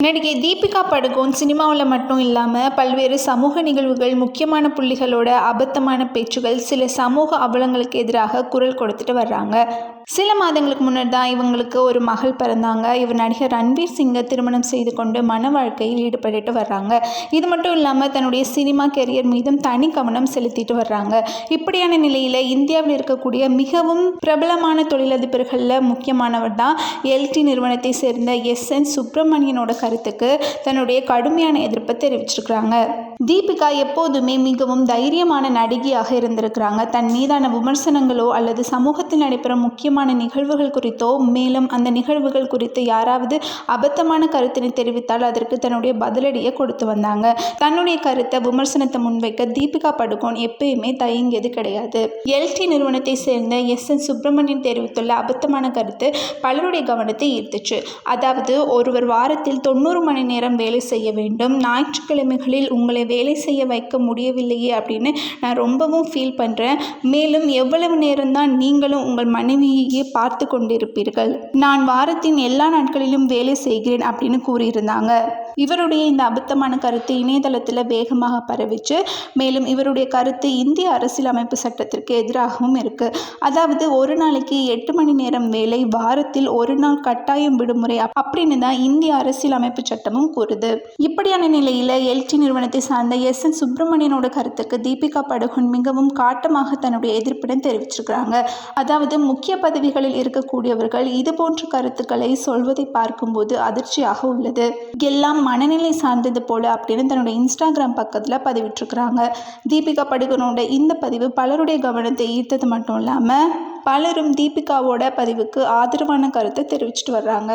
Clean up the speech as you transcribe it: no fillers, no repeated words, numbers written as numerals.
நடிகை தீபிகா படுகோன் சினிமாவில் மட்டும் இல்லாமல் பல்வேறு சமூக நிகழ்வுகள், முக்கியமான புள்ளிகளோட அபத்தமான பேச்சுகள், சில சமூக அவலங்களுக்கு எதிராக குரல் கொடுத்துட்டு வர்றாங்க. சில மாதங்களுக்கு முன்னாடி தான் இவங்களுக்கு ஒரு மகள் பிறந்தாங்க. இவர் நடிகர் ரன்வீர் சிங்கை திருமணம் செய்து கொண்டு மன வாழ்க்கையில் ஈடுபட்டு வர்றாங்க. இது மட்டும் இல்லாமல் தன்னுடைய சினிமா கெரியர் மீதும் தனி கவனம் செலுத்திட்டு வர்றாங்க. இப்படியான நிலையில் இந்தியாவில் இருக்கக்கூடிய மிகவும் பிரபலமான தொழிலதிபர்களில் முக்கியமானவர் தான் எல்டி நிறுவனத்தை சேர்ந்த எஸ்என் சுப்பிரமணியனோட கருத்துக்கு தன்னுடைய கடுமையான எதிர்ப்பை தெரிவிச்சிருக்கிறாங்க. தீபிகா எப்போதுமே மிகவும் தைரியமான நடிகையாக இருந்திருக்கிறாங்க. தன் மீதான விமர்சனங்களோ அல்லது சமூகத்தில் நடைபெறும் முக்கியமான நிகழ்வுகள் குறித்தோ, மேலும் அந்த நிகழ்வுகள் குறித்து யாராவது அபத்தமான கருத்தினை தெரிவித்தால் அதற்கு தன்னுடைய பதிலடியை கொடுத்து வந்தாங்க. தன்னுடைய கருத்தை, விமர்சனத்தை முன்வைக்க தீபிகா படுகோன் எப்பயுமே தயங்கியது கிடையாது. எல்டி நிறுவனத்தை சேர்ந்த எஸ்என் சுப்பிரமணியன் தெரிவித்துள்ள அபத்தமான கருத்து பலருடைய கவனத்தை ஈர்த்துச்சு. அதாவது, ஒருவர் வாரத்தில் 90 மணி நேரம் வேலை செய்ய வேண்டும், ஞாயிற்றுக்கிழமைகளில் உங்களை வேலை செய்ய வைக்க முடியவில்லையே அப்படின்னு நான் ரொம்பவும் ஃபீல் பண்ணுறேன். மேலும் எவ்வளவு நேரம்தான் நீங்களும் உங்கள் மனைவியையே பார்த்து கொண்டிருப்பீர்கள்? நான் வாரத்தின் எல்லா நாட்களிலும் வேலை செய்கிறேன் அப்படின்னு கூறியிருந்தாங்க. இவருடைய இந்த அபத்தமான கருத்து இணையதளத்தில் வேகமாக பரவிச்சு. மேலும் இவருடைய கருத்து இந்திய அரசியலமைப்பு சட்டத்திற்கு எதிராகவும் இருக்குது. அதாவது, ஒரு நாளைக்கு 8 மணி நேரம் வேலை, வாரத்தில் ஒரு நாள் கட்டாயம் விடுமுறை அப்படின்னு தான் இந்திய அரசியலமைப்பு சட்டமும் கூறுது. இப்படியான நிலையில் எல்டி நிறுவனத்தை சார்ந்த எஸ்என் சுப்பிரமணியனோட கருத்துக்கு தீபிகா படுகோன் மிகவும் காட்டமாக தன்னுடைய எதிர்ப்புடன் தெரிவிச்சிருக்கிறாங்க. அதாவது, முக்கிய பதவிகளில் இருக்கக்கூடியவர்கள் இது போன்ற கருத்துக்களை சொல்வதை பார்க்கும்போது அதிர்ச்சியாக உள்ளது. எல்லாம் மனநிலை சார்ந்தது போல அப்படின்னு தன்னுடைய இன்ஸ்டாகிராம் பக்கத்தில் பதிவிட்டிருக்கிறாங்க. தீபிகா படுகோனோட இந்த பதிவு பலருடைய கவனத்தை ஈர்த்தது மட்டும் இல்லாமல் பலரும் தீபிகாவோட பதிவுக்கு ஆதரவான கருத்தை தெரிவிச்சிட்டு வர்றாங்க.